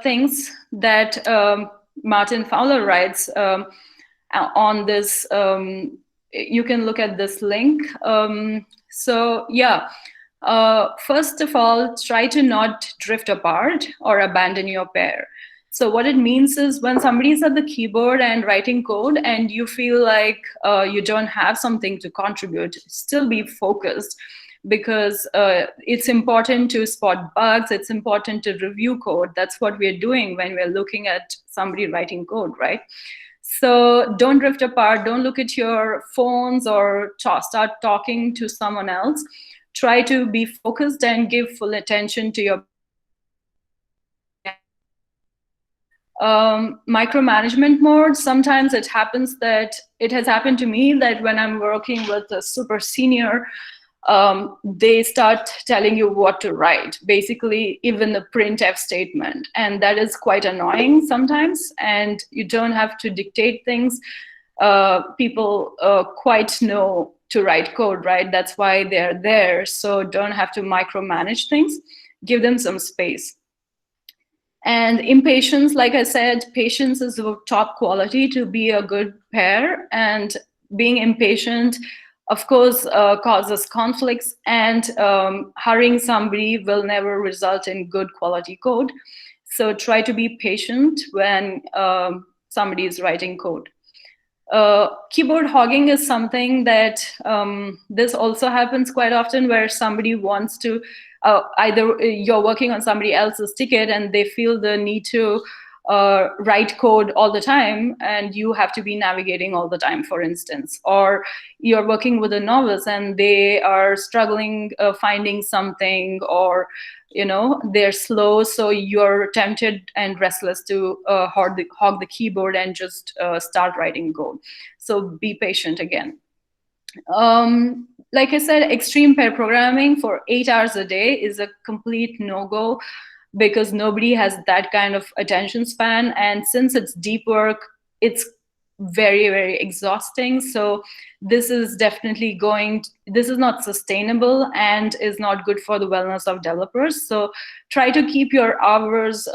things that Martin Fowler writes on this, you can look at this link. So yeah, first of all, try to not drift apart or abandon your pair. So what it means is when somebody's at the keyboard and writing code and you feel like you don't have something to contribute, still be focused, because it's important to spot bugs, it's important to review code. That's what we're doing when we're looking at somebody writing code, right? So don't drift apart, don't look at your phones or start talking to someone else. Try to be focused and give full attention to your micromanagement mode. Sometimes it happens that it has happened to me that when I'm working with a super senior, they start telling you what to write, basically even the printf statement, and that is quite annoying sometimes, and you don't have to dictate things. People quite know to write code, right? That's why they're there. So don't have to micromanage things, give them some space. And impatience, like I said, patience is the top quality to be a good pair, and being impatient, of course, causes conflicts, and hurrying somebody will never result in good quality code. So try to be patient when somebody is writing code. Keyboard hogging is something that this also happens quite often, where somebody wants to either you're working on somebody else's ticket and they feel the need to write code all the time, and you have to be navigating all the time, for instance. Or you're working with a novice and they are struggling finding something, or they're slow, so you're tempted and restless to hog the keyboard and just start writing code. So be patient again. Like I said, extreme pair programming for 8 hours a day is a complete no-go, because nobody has that kind of attention span, and since it's deep work, it's very, very exhausting. So this is definitely this is not sustainable and is not good for the wellness of developers. So try to keep your hours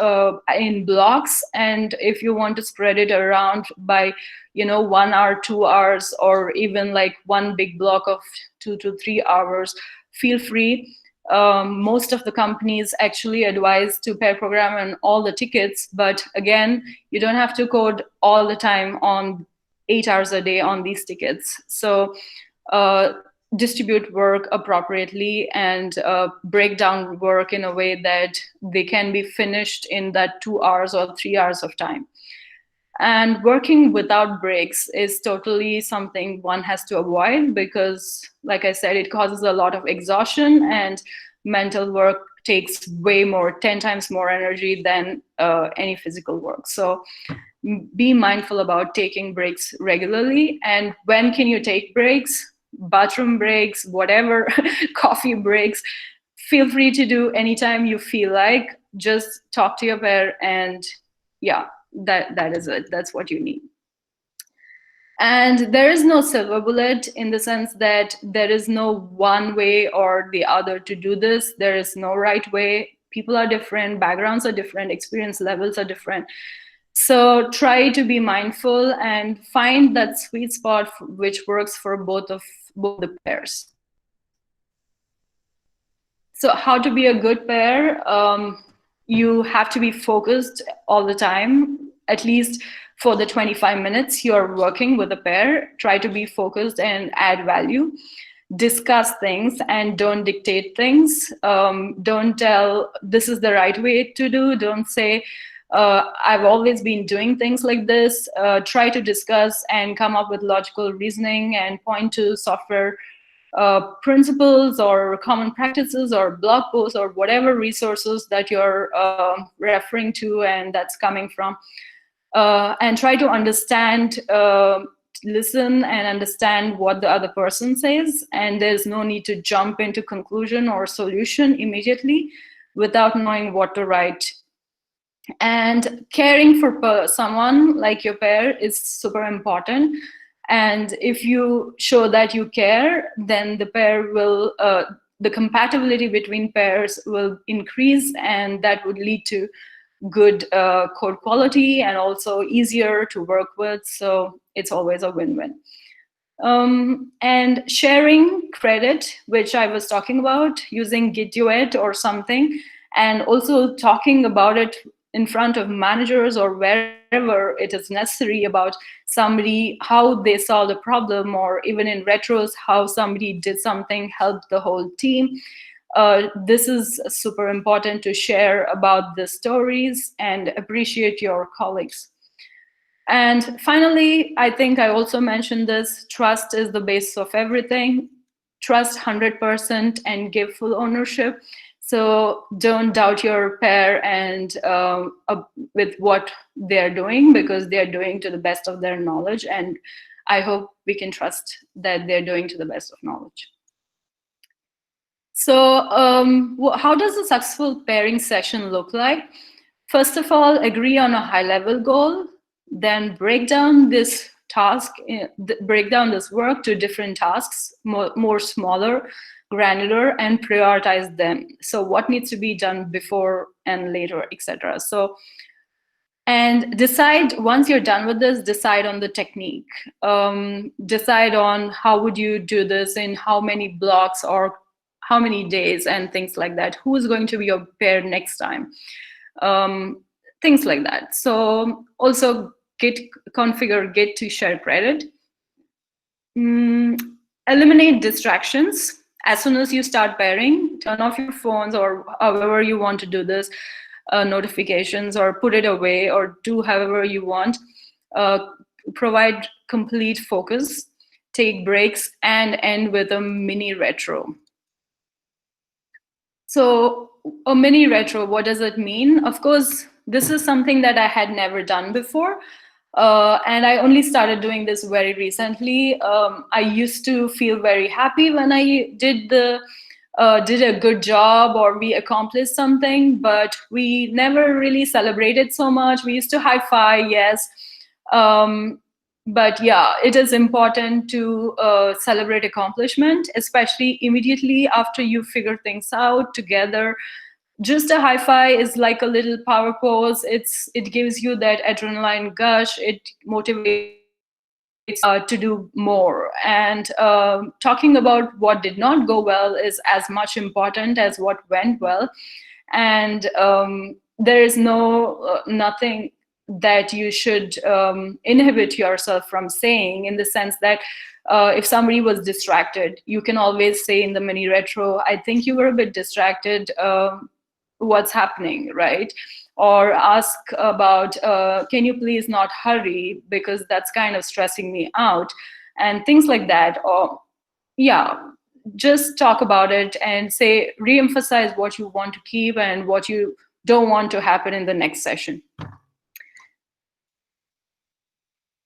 in blocks, and if you want to spread it around by 1 hour, 2 hours, or even like one big block of 2 to 3 hours, feel free. Most of the companies actually advise to pair program on all the tickets, but again, you don't have to code all the time on 8 hours a day on these tickets. So distribute work appropriately and break down work in a way that they can be finished in that 2 hours or 3 hours of time. And working without breaks is totally something one has to avoid, because, like I said, it causes a lot of exhaustion, and mental work takes way more, 10 times more energy than any physical work. So be mindful about taking breaks regularly. And when can you take breaks? Bathroom breaks, whatever, coffee breaks. Feel free to do anytime you feel like. Just talk to your pair, and yeah, that is it. That's what you need. And there is no silver bullet, in the sense that there is no one way or the other to do this. There is no right way. People are different, backgrounds are different, experience levels are different. So try to be mindful and find that sweet spot which works for both the pairs. So how to be a good pair? You have to be focused all the time, at least for the 25 minutes you're working with a pair. Try to be focused and add value. Discuss things and don't dictate things. Don't tell this is the right way to do. Don't say I've always been doing things like this. Try to discuss and come up with logical reasoning and point to software principles or common practices or blog posts or whatever resources that you're referring to and that's coming from. And try to understand, listen and understand what the other person says. And there's no need to jump into conclusion or solution immediately without knowing what to write. And caring for someone like your pair is super important. And if you show that you care, then the pair will, the compatibility between pairs will increase, and that would lead to good code quality and also easier to work with. So it's always a win-win. And sharing credit, which I was talking about, using Git Duet or something, and also talking about it in front of managers or wherever it is necessary about somebody, how they solved a problem, or even in retros, how somebody did something, helped the whole team. This is super important to share about the stories and appreciate your colleagues. And finally, I think I also mentioned this, trust is the basis of everything. Trust 100% and give full ownership. So don't doubt your pair and with what they're doing, because they're doing to the best of their knowledge. And I hope we can trust that they're doing to the best of knowledge. So how does a successful pairing session look like? First of all, agree on a high-level goal, then break down this task, break down this work to different tasks, more smaller, granular, and prioritize them. So what needs to be done before and later, etc. So, and decide, once you're done with this, decide on the technique. Decide on how would you do this, in how many blocks or how many days, and things like that. Who is going to be your pair next time? Things like that. So also configure Git to share credit. Eliminate distractions. As soon as you start pairing, turn off your phones or however you want to do this, notifications, or put it away, or do however you want. Provide complete focus, take breaks, and end with a mini retro. So a mini retro, what does it mean? Of course, this is something that I had never done before. And I only started doing this very recently. I used to feel very happy when I did a good job or we accomplished something, but we never really celebrated so much. We used to high five, yes. But yeah, it is important to celebrate accomplishment, especially immediately after you figure things out together. Just a high five is like a little power pose. It gives you that adrenaline gush. It motivates to do more. And talking about what did not go well is as much important as what went well. And there is nothing that you should inhibit yourself from saying, in the sense that if somebody was distracted, you can always say in the mini retro, I think you were a bit distracted, what's happening, right? Or ask about, can you please not hurry, because that's kind of stressing me out, and things like that. Or yeah, just talk about it and say, re-emphasize what you want to keep and what you don't want to happen in the next session.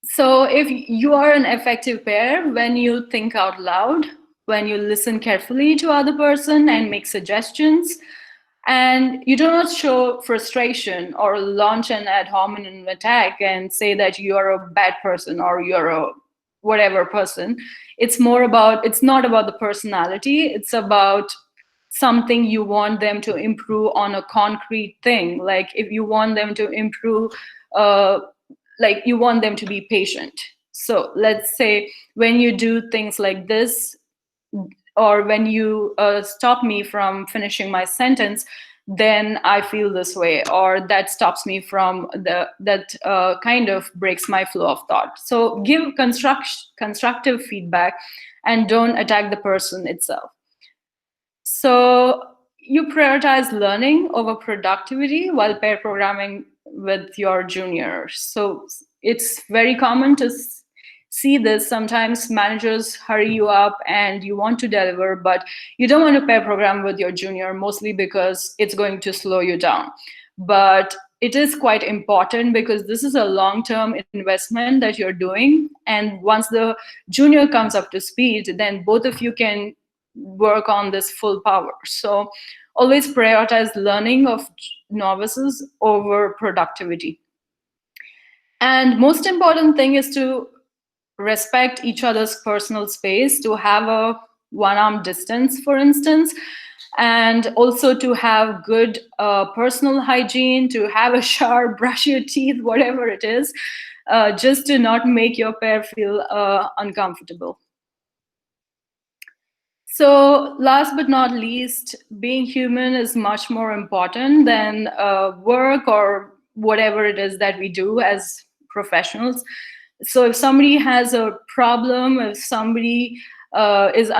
So if you are an effective pair, when you think out loud, when you listen carefully to other person and make suggestions, and you do not show frustration or launch an ad hominem attack and say that you are a bad person or you're a whatever person. It's not about the personality. It's about something you want them to improve on, a concrete thing. Like if you want them to improve, like you want them to be patient. So let's say when you do things like this, or when you stop me from finishing my sentence, then I feel this way, or that stops me from that kind of breaks my flow of thought. So give constructive feedback and don't attack the person itself. So you prioritize learning over productivity while pair programming with your juniors. So it's very common to see this. Sometimes managers hurry you up and you want to deliver, but you don't want to pair program with your junior, mostly because it's going to slow you down. But it is quite important, because this is a long-term investment that you're doing. And once the junior comes up to speed, then both of you can work on this full power. So always prioritize learning of novices over productivity. And most important thing is to respect each other's personal space, to have a one-arm distance, for instance, and also to have good personal hygiene, to have a shower, brush your teeth, whatever it is, just to not make your pair feel uncomfortable. So last but not least, being human is much more important than work or whatever it is that we do as professionals. So if somebody has a problem, if somebody is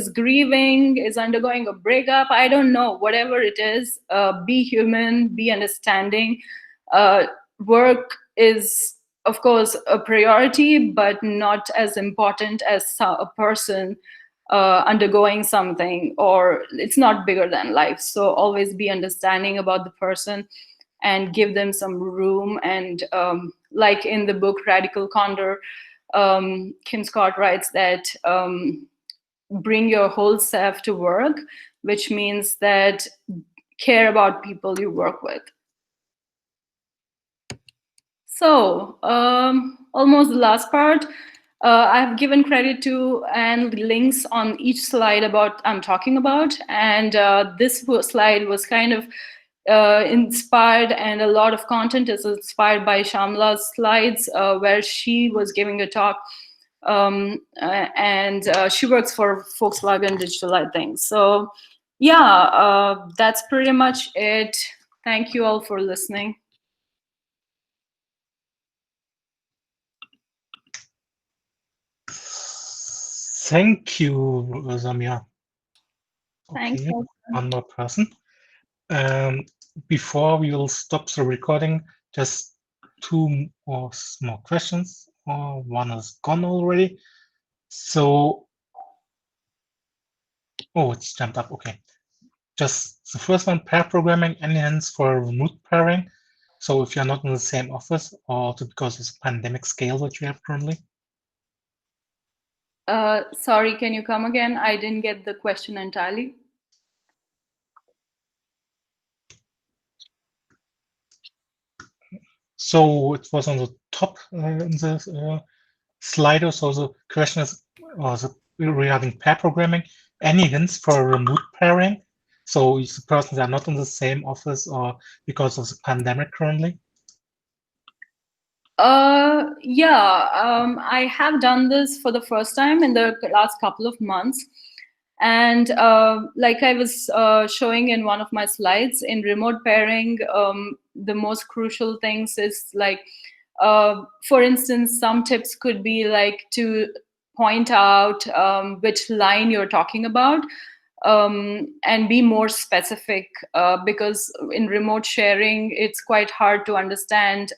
grieving, is undergoing a breakup, I don't know, whatever it is, be human, be understanding. Work is, of course, a priority, but not as important as a person undergoing something, or it's not bigger than life. So always be understanding about the person and give them some room. And like in the book Radical Candor, Kim Scott writes that bring your whole self to work, which means that care about people you work with. So almost the last part. I've given credit to and links on each slide about I'm talking about, and this slide was kind of inspired, and a lot of content is inspired by Shamla's slides, where she was giving a talk, and she works for Volkswagen Digital, I think. So yeah, that's pretty much it. Thank you all for listening. Thank you, Samia. Thanks. Okay, one more person. Before we will stop the recording, just two more small questions. One is gone already. So, oh, it's jumped up. Okay. Just the first one, pair programming, any hints for remote pairing? So if you're not in the same office, or because of the pandemic scale that you have currently? Sorry, can you come again? I didn't get the question entirely. So it was on the top in the slider. So the question is regarding pair programming. Any hints for remote pairing? So if the persons are not in the same office or because of the pandemic currently? Yeah, I have done this for the first time in the last couple of months. And like I was showing in one of my slides, in remote pairing, the most crucial things is like, for instance, some tips could be like to point out which line you're talking about, and be more specific, because in remote sharing, it's quite hard to understand.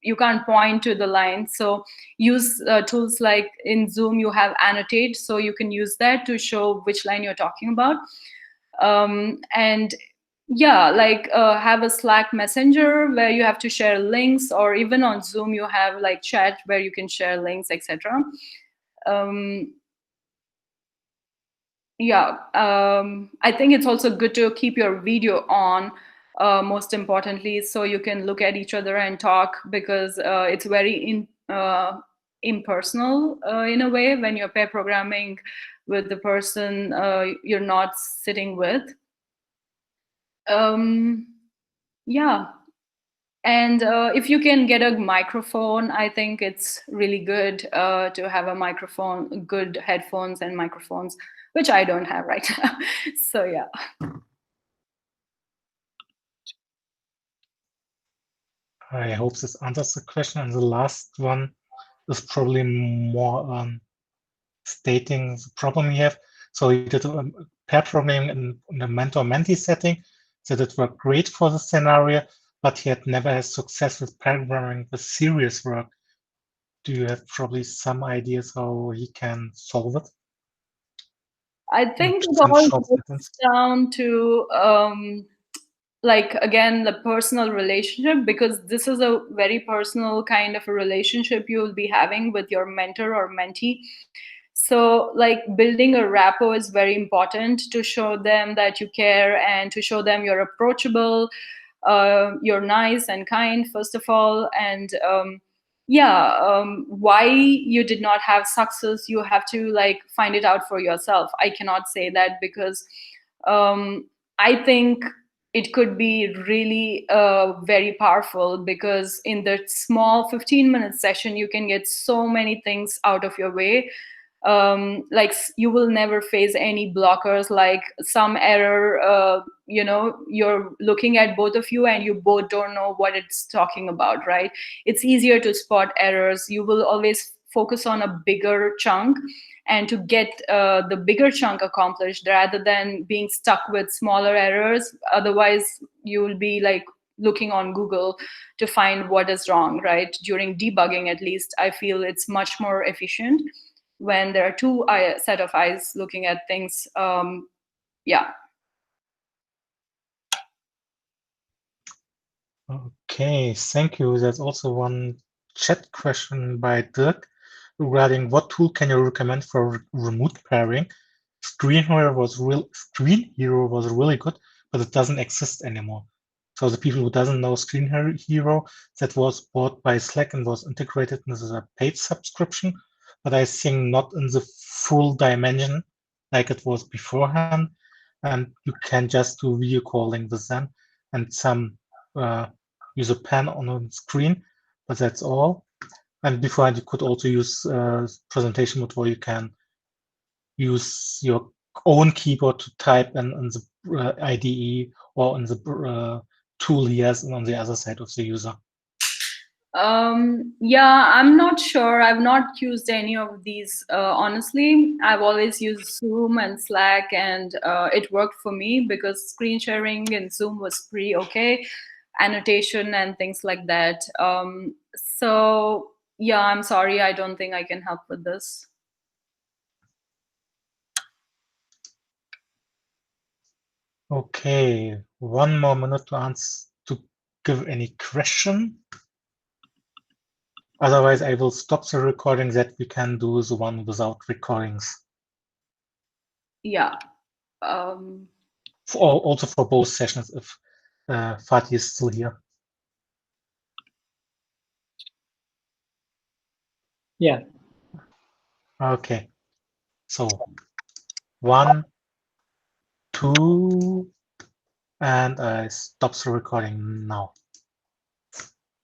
You can't point to the line. So use tools like in Zoom, you have annotate, so you can use that to show which line you're talking about. And yeah, like have a Slack messenger where you have to share links, or even on Zoom, you have like chat where you can share links, etc. Yeah, I think it's also good to keep your video on, most importantly, so you can look at each other and talk, because it's very impersonal in a way when you're pair programming with the person you're not sitting with. Yeah, and if you can get a microphone, I think it's really good to have a microphone, good headphones and microphones, which I don't have right now. So yeah. I hope this answers the question. And the last one is probably more stating the problem you have. So you did pair programming in the mentor-mentee setting, that it worked great for the scenario, but he had never had success with pair programming with serious work. Do you have probably some ideas how he can solve it? I think it all goes down to like, again, the personal relationship, because this is a very personal kind of a relationship you'll be having with your mentor or mentee. So like building a rapport is very important, to show them that you care and to show them you're approachable, you're nice and kind, first of all. And yeah, why you did not have success, you have to like find it out for yourself. I cannot say that because I think it could be really very powerful, because in the small 15-minute session you can get so many things out of your way. Like you will never face any blockers, like some error, you know, you're looking at both of you and you both don't know what it's talking about, right? It's easier to spot errors. You will always focus on a bigger chunk and to get the bigger chunk accomplished rather than being stuck with smaller errors. Otherwise you will be like looking on Google to find what is wrong, right? During debugging, at least I feel it's much more efficient when there are two set of eyes looking at things. Yeah. Okay, thank you. There's also one chat question by Dirk regarding what tool can you recommend for remote pairing? Screen Hero was really good, but it doesn't exist anymore. So the people who doesn't know Screen Hero, that was bought by Slack and was integrated into a paid subscription, but I think not in the full dimension like it was beforehand. And you can just do video calling with them and some use a pen on a screen, but that's all. And beforehand, you could also use presentation mode where you can use your own keyboard to type in the IDE or in the tool he has on the other side of the user. Yeah, I'm not sure. I've not used any of these, honestly. I've always used Zoom and Slack, and it worked for me because screen sharing in Zoom was pretty okay, annotation and things like that. So yeah, I'm sorry, I don't think I can help with this. Okay, one more minute to answer, to give any question. Otherwise, I will stop the recording that we can do the one without recordings. Yeah. Also for both sessions if Fatih is still here. Yeah. Okay. So 1, 2, and I stop the recording now.